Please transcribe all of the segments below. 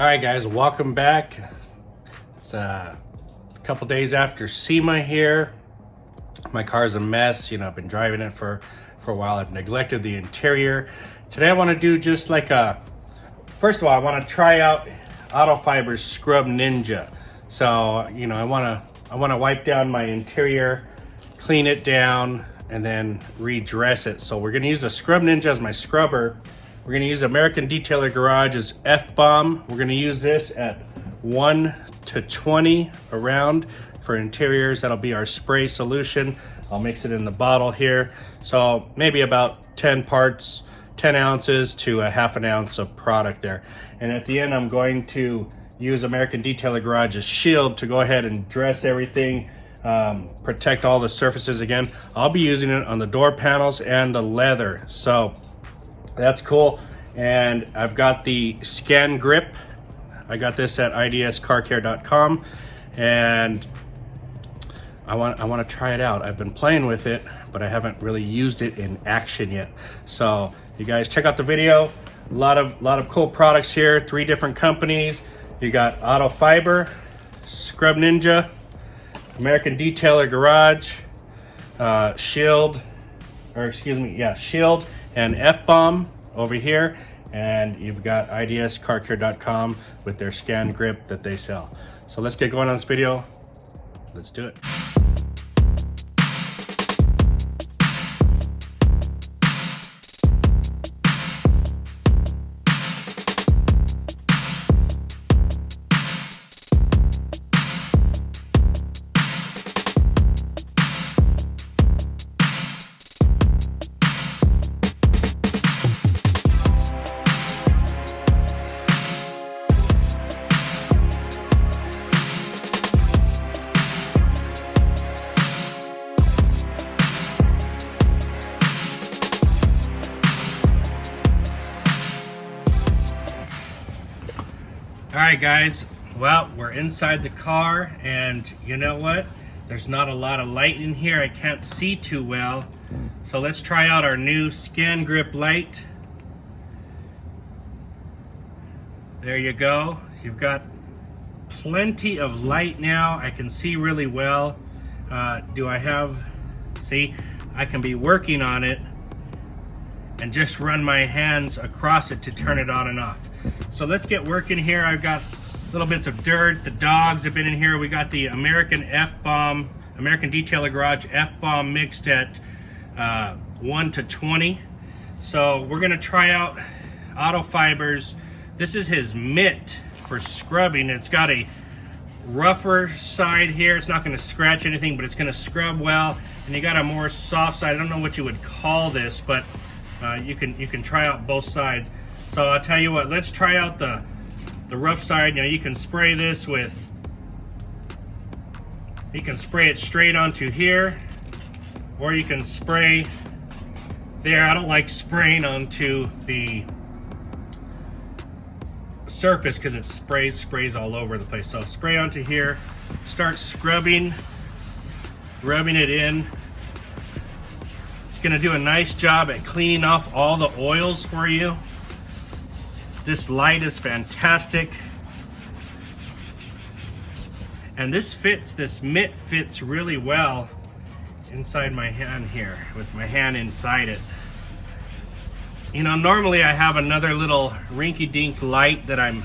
All right, guys, welcome back. It's a couple days after SEMA here. My car's a mess. You know, I've been driving it for a while. I've neglected the interior. Today I want to do just like first of all, I want to try out Autofiber's Scrub Ninja. So, you know, I want to wipe down my interior, clean it down, and then redress it. So we're going to use the Scrub Ninja as my scrubber. We're going to use American Detailer Garage's F-Bomb. We're going to use this at 1 to 20 around for interiors. That'll be our spray solution. I'll mix it in the bottle here. So maybe about 10 parts, 10 ounces to a half an ounce of product there. And at the end, I'm going to use American Detailer Garage's Shield to go ahead and dress everything, protect all the surfaces again. I'll be using it on the door panels and the leather. So that's cool. And I've got the Scan Grip. I got this at idscarcare.com, and I want to try it out. I've been playing with it, but I haven't really used it in action yet. So you guys check out the video. A lot of cool products here. 3 different companies. You got Autofiber, Scrub Ninja, American Detailer Garage, Shield, and F-Bomb over here. And you've got idscarcare.com with their Scan Grip that they sell. So let's get going on this video. Let's do it. All right, guys, well, we're inside the car, and you know what? There's not a lot of light in here. I can't see too well. So let's try out our new Scan Grip light. There you go. You've got plenty of light now. I can see really well. See, I can be working on it and just run my hands across it to turn it on and off. So let's get working here. I've got little bits of dirt. The dogs have been in here. We got the American F-Bomb, American Detailer Garage F-Bomb mixed at 1 to 20. So we're gonna try out Autofiber's. This is his mitt for scrubbing. It's got a rougher side here. It's not gonna scratch anything, but it's gonna scrub well. And you got a more soft side. I don't know what you would call this, but you can try out both sides. So I'll tell you what, let's try out the rough side. You know, you can spray this with, you can spray it straight onto here, or you can spray there. I don't like spraying onto the surface because it sprays all over the place. So spray onto here, start scrubbing, rubbing it in. It's gonna do a nice job at cleaning off all the oils for you. This light is fantastic. And this mitt fits really well inside my hand here, with my hand inside it. You know, normally I have another little rinky-dink light that I'm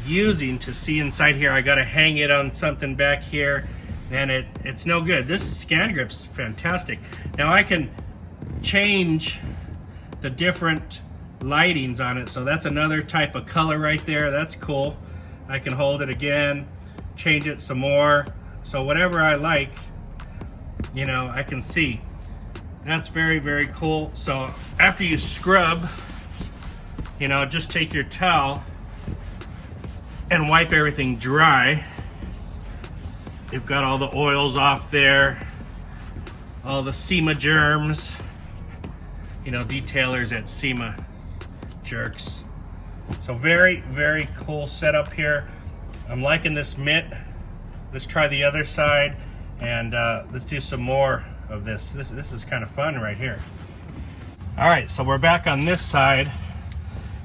using to see inside here. I gotta hang it on something back here, and it's no good. This Scan Grip's fantastic. Now I can change the different lightings on it, so that's another type of color right there. That's cool. I can hold it again, change it some more, so whatever I like, you know, I can see. That's very, very cool. So after you scrub, you know, just take your towel and wipe everything dry. You've got all the oils off there, all the SEMA germs. You know, detailers at SEMA jerks. So very, very cool setup here. I'm liking this mitt. Let's try the other side, and let's do some more of this. This is kind of fun right here. All right, so we're back on this side,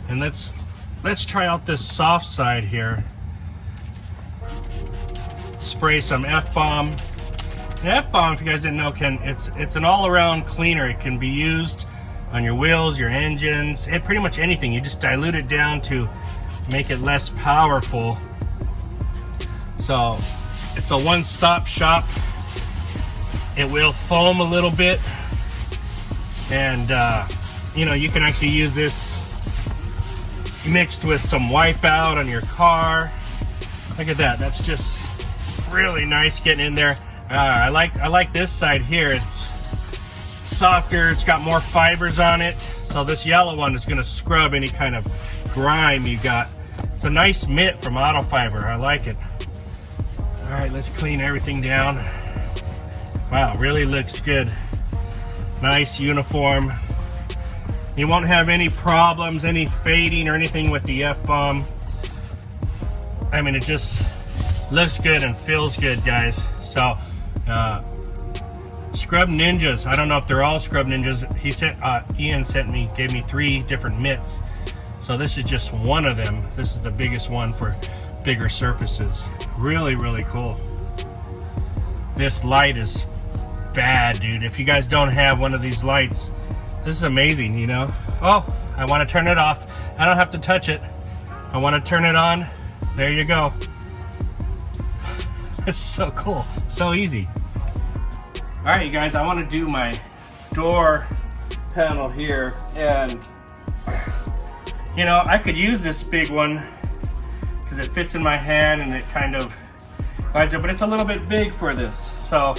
and let's let's try out this soft side here. Spray some F-bomb. The F-bomb, if you guys didn't know, it's an all-around cleaner. It can be used on your wheels, your engines, pretty much anything. You just dilute it down to make it less powerful. So it's a one-stop shop. It will foam a little bit, and you know, you can actually use this mixed with some Wipeout on your car. Look at that. That's just really nice getting in there. I like this side here. It's softer. It's got more fibers on it. So this yellow one is going to scrub any kind of grime you got. It's a nice mitt from Autofiber. I like it. All right, let's clean everything down. Wow, really looks good. Nice uniform. You won't have any problems, any fading or anything with the F-bomb. I mean, it just looks good and feels good, guys. So, Scrub Ninjas. I don't know if they're all Scrub Ninjas. He sent, Ian gave me 3 different mitts. So this is just one of them. This is the biggest one for bigger surfaces. Really, really cool. This light is bad, dude. If you guys don't have one of these lights, this is amazing, you know. Oh, I want to turn it off. I don't have to touch it. I want to turn it on. There you go. It's so cool, so easy. All right, you guys, I want to do my door panel here, and you know, I could use this big one because it fits in my hand and it kind of glides up, but it's a little bit big for this. So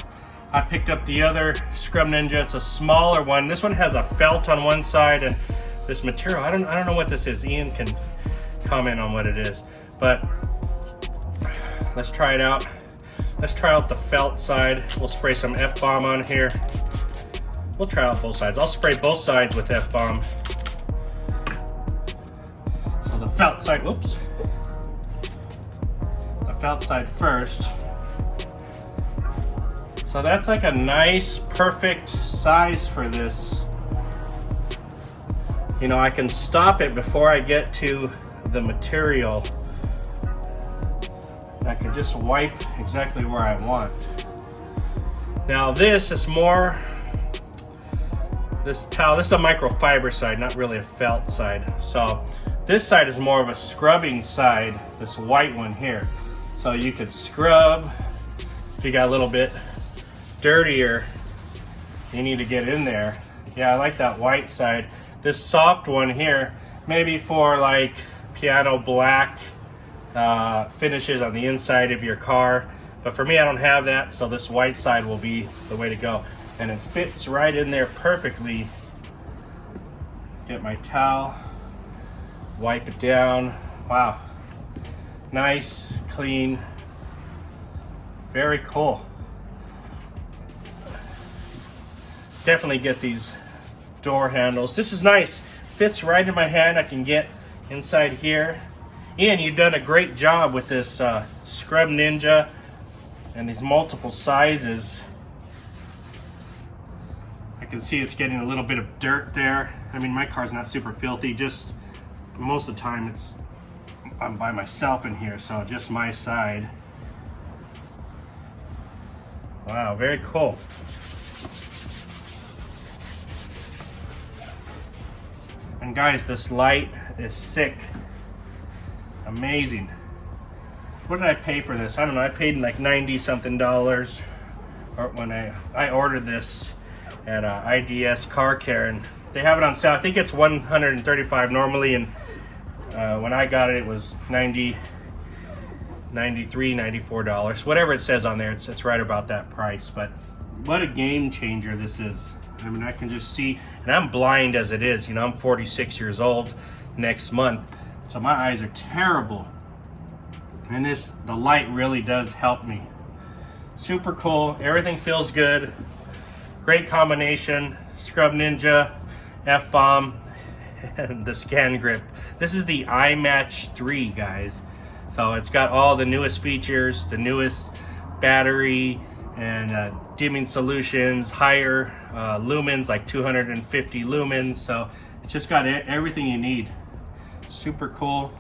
I picked up the other Scrub Ninja. It's a smaller one. This one has a felt on one side, and this material, I don't know what this is. Ian can comment on what it is, but let's try it out. Let's try out the felt side. We'll spray some F-bomb on here. We'll try out both sides. I'll spray both sides with F-bomb. So the felt side, whoops. The felt side first. So that's like a nice, perfect size for this. You know, I can stop it before I get to the material. I can just wipe exactly where I want. Now this is more, this towel, this is a microfiber side, not really a felt side. So this side is more of a scrubbing side, this white one here. So you could scrub if you got a little bit dirtier, you need to get in there. Yeah, I like that white side. This soft one here, maybe for like piano black finishes on the inside of your car, but for me, I don't have that, so this white side will be the way to go, and it fits right in there perfectly. Get my towel, wipe it down. Wow, nice, clean, very cool. Definitely get these door handles. This is nice, fits right in my hand. I can get inside here. Ian, you've done a great job with this Scrub Ninja and these multiple sizes. I can see it's getting a little bit of dirt there. I mean, my car's not super filthy, just most of the time I'm by myself in here, so just my side. Wow, very cool. And guys, this light is sick. Amazing. What did I pay for this? I don't know. I paid like $90 something or when I ordered this at IDS Car Care, and they have it on sale. I think it's $135 normally, and when I got it, it was $90, $93, $94. Whatever it says on there, it's right about that price. But what a game changer this is. I mean, I can just see, and I'm blind as it is. You know, I'm 46 years old next month, so my eyes are terrible. And the light really does help me. Super cool. Everything feels good. Great combination. Scrub Ninja, F-bomb, and the Scan Grip. This is the iMatch 3, guys. So it's got all the newest features, the newest battery, and dimming solutions, higher lumens, like 250 lumens. So it's just got everything you need. super cool.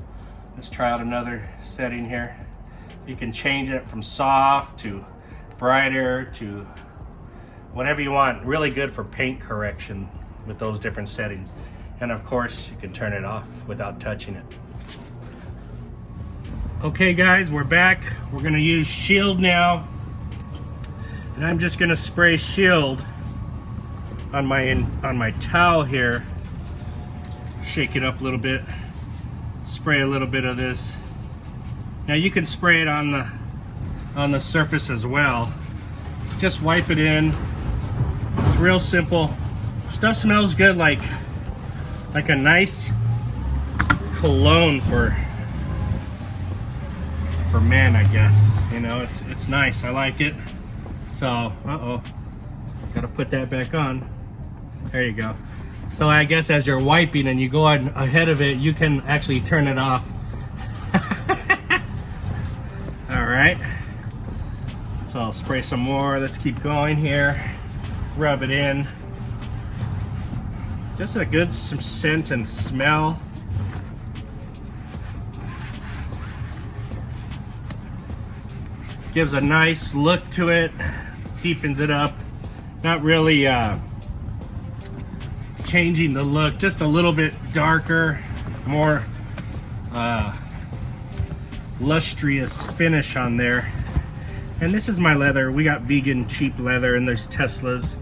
Let's try out another setting here. You can change it from soft to brighter to whatever you want. Really good for paint correction with those different settings. And of course, you can turn it off without touching it. Okay guys, we're back. We're gonna use Shield now. And I'm just gonna spray Shield on my towel here. Shake it up a little bit. Spray a little bit of this. Now you can spray it on the surface as well. Just wipe it in. It's real simple. Stuff smells good, like a nice cologne for men, I guess. You know, it's nice. I like it. So, gotta put that back on. There you go. So I guess as you're wiping and you go on ahead of it, you can actually turn it off. All right. So I'll spray some more. Let's keep going here. Rub it in. Just a good scent and smell. Gives a nice look to it. Deepens it up. Not really changing the look, just a little bit darker, more lustrous finish on there. And this is my leather. We got vegan cheap leather in these Teslas,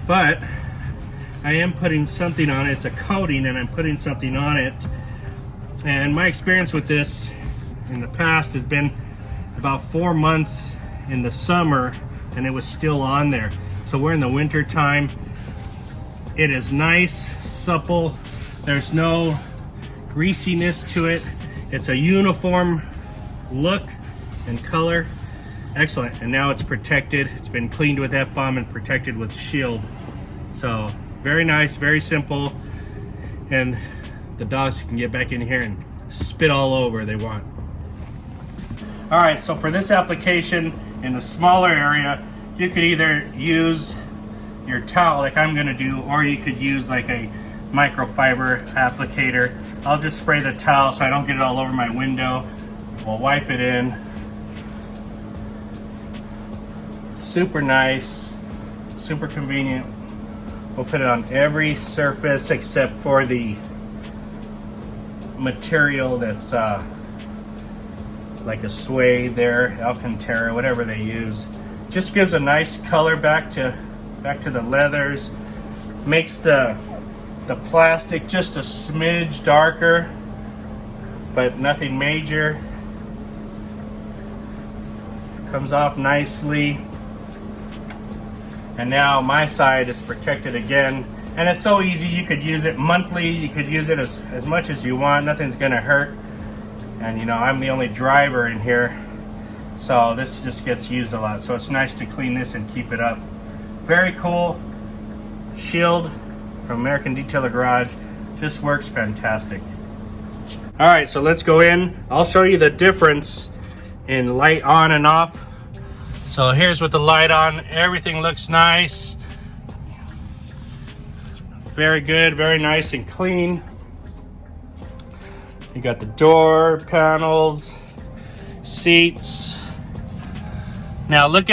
but I am putting something on it. It's a coating and I'm putting something on it. And my experience with this in the past has been about 4 months in the summer and it was still on there. So we're in the winter time. It is nice, supple. There's no greasiness to it. It's a uniform look and color. Excellent. And now it's protected. It's been cleaned with F-bomb and protected with Shield. So very nice, very simple. And the dogs can get back in here and spit all over they want. All right, so for this application in a smaller area, you could either use your towel like I'm gonna do, or you could use like a microfiber applicator. I'll just spray the towel so I don't get it all over my window. We'll wipe it in. Super nice, super convenient. We'll put it on every surface except for the material that's like a suede there, Alcantara, whatever they use. Just gives a nice color back to the leathers. Makes the plastic just a smidge darker, but nothing major. Comes off nicely. And now my side is protected again. And it's so easy, you could use it monthly, you could use it as much as you want, nothing's gonna hurt. And you know, I'm the only driver in here, so this just gets used a lot. So it's nice to clean this and keep it up. Very cool. Shield from American Detailer Garage. Just works fantastic. All right, so let's go in. I'll show you the difference in light on and off. So here's with the light on. Everything looks nice. Very good, very nice and clean. You got the door panels, seats. Now look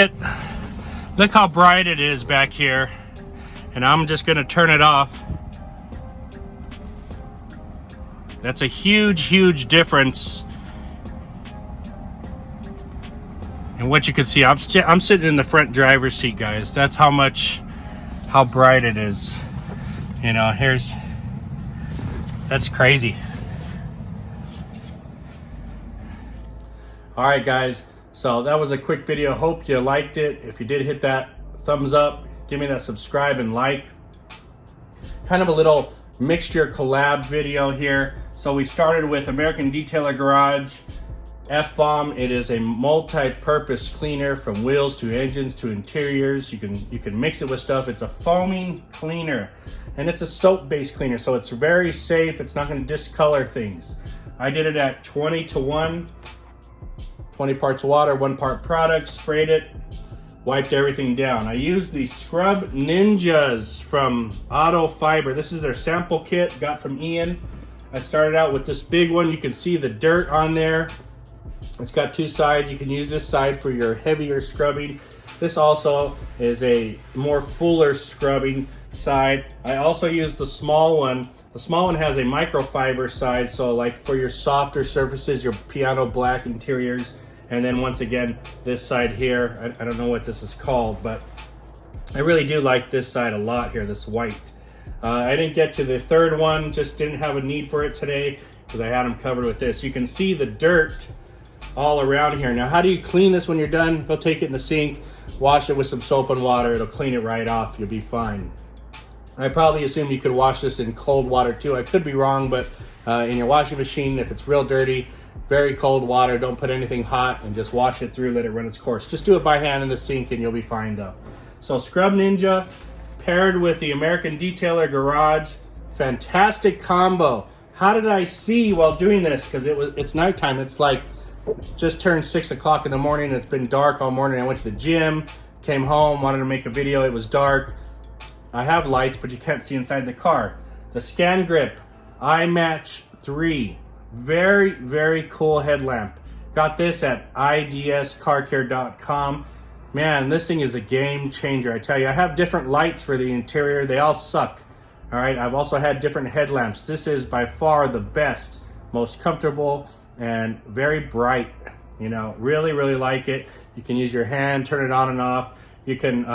how bright it is back here. And I'm just gonna turn it off. That's a huge, huge difference. And what you can see, I'm sitting in the front driver's seat, guys. That's how bright it is. You know, that's crazy. All right, guys. So that was a quick video. Hope you liked it. If you did, hit that thumbs up. Give me that subscribe and like. Kind of a little mixture collab video here. So we started with American Detailer Garage F-bomb. It is a multi-purpose cleaner from wheels to engines to interiors. You can mix it with stuff. It's a foaming cleaner and it's a soap-based cleaner, so it's very safe. It's not going to discolor things. I did it at 20:1, 20 parts water, 1 part product, sprayed it, wiped everything down. I used the Scrub Ninjas from Autofiber. This is their sample kit, got from Ian. I started out with this big one. You can see the dirt on there. It's got two sides. You can use this side for your heavier scrubbing. This also is a more fuller scrubbing side. I also use the small one. The small one has a microfiber side, so like for your softer surfaces, your piano black interiors. And then once again, this side here, I don't know what this is called, but I really do like this side a lot here, this white. I didn't get to the third one, just didn't have a need for it today because I had them covered with this. You can see the dirt all around here. Now, how do you clean this when you're done? Go take it in the sink, wash it with some soap and water. It'll clean it right off. You'll be fine. I probably assume you could wash this in cold water too. I could be wrong, but in your washing machine, if it's real dirty, very cold water, don't put anything hot, and just wash it through, let it run its course. Just do it by hand in the sink and you'll be fine though. So Scrub Ninja paired with the American Detailer Garage, fantastic combo. How did I see while doing this? Because it's nighttime. It's like just turned 6 o'clock in the morning. It's been dark all morning. I went to the gym, came home, wanted to make a video. It was dark. I have lights, but you can't see inside the car. The Scan Grip iMatch 3. Very, very cool headlamp. Got this at idscarcare.com. Man, this thing is a game changer, I tell you. I have different lights for the interior. They all suck. All right, I've also had different headlamps. This is by far the best, most comfortable, and very bright. You know, really, really like it. You can use your hand, turn it on and off. You can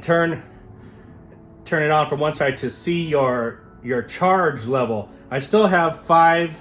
turn it on from one side to see your charge level. I still have five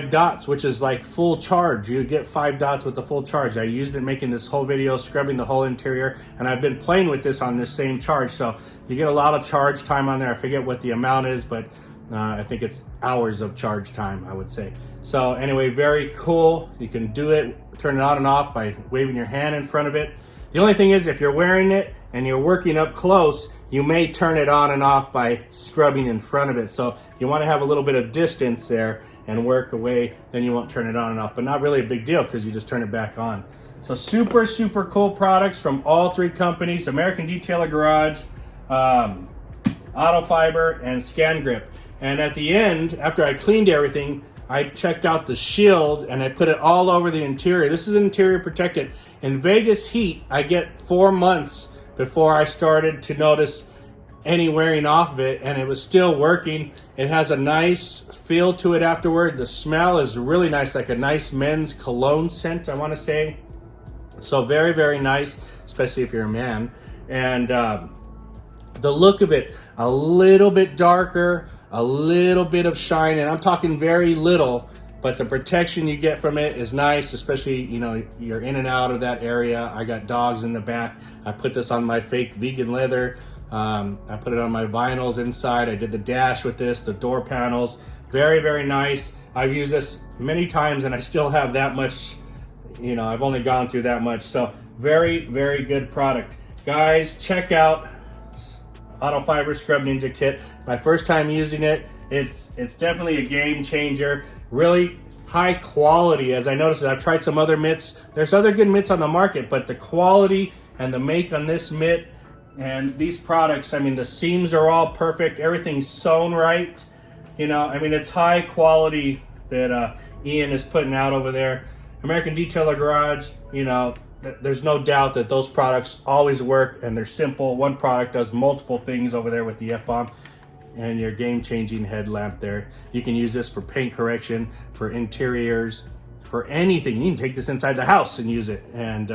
dots, which is like full charge. You get 5 dots with the full charge. I used it making this whole video, scrubbing the whole interior, and I've been playing with this on this same charge. So you get a lot of charge time on there. I forget what the amount is, but I think it's hours of charge time, I would say. So anyway, very cool. You can do it, turn it on and off by waving your hand in front of it. The only thing is, if you're wearing it and you're working up close, you may turn it on and off by scrubbing in front of it. So you want to have a little bit of distance there and work away, then you won't turn it on and off. But not really a big deal because you just turn it back on. So super, super cool products from all 3 companies: American Detailer Garage, Autofiber, and Scan Grip. And at the end, after I cleaned everything, I checked out the shield and I put it all over the interior. This is interior protected. In Vegas heat, I get 4 months before I started to notice any wearing off of it, and it was still working. It has a nice feel to it afterward. The smell is really nice, like a nice men's cologne scent, I want to say. So very, very nice, especially if you're a man. And the look of it, a little bit darker, a little bit of shine, and I'm talking very little, but the protection you get from it is nice, especially, you know, you're in and out of that area. I got dogs in the back. I put this on my fake vegan leather. I put it on my vinyls inside. I did the dash with this, the door panels. Very, very nice. I've used this many times and I still have that much, you know, I've only gone through that much. So very, very good product. Guys, check out Autofiber Scrub Ninja Kit. My first time using it. It's definitely a game changer. Really high quality. As I noticed, I've tried some other mitts. There's other good mitts on the market, but the quality and the make on this mitt and these products, I mean, the seams are all perfect. Everything's sewn right. You know, I mean, it's high quality that Ian is putting out over there. American Detailer Garage, you know, there's no doubt that those products always work and they're simple. One product does multiple things over there with the F-bomb and your game-changing headlamp there. You can use this for paint correction, for interiors, for anything. You can take this inside the house and use it. And,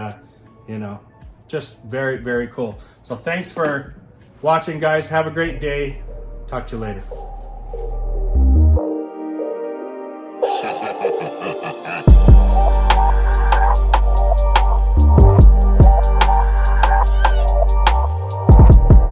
you know, just very, very cool. So thanks for watching, guys. Have a great day. Talk to you later.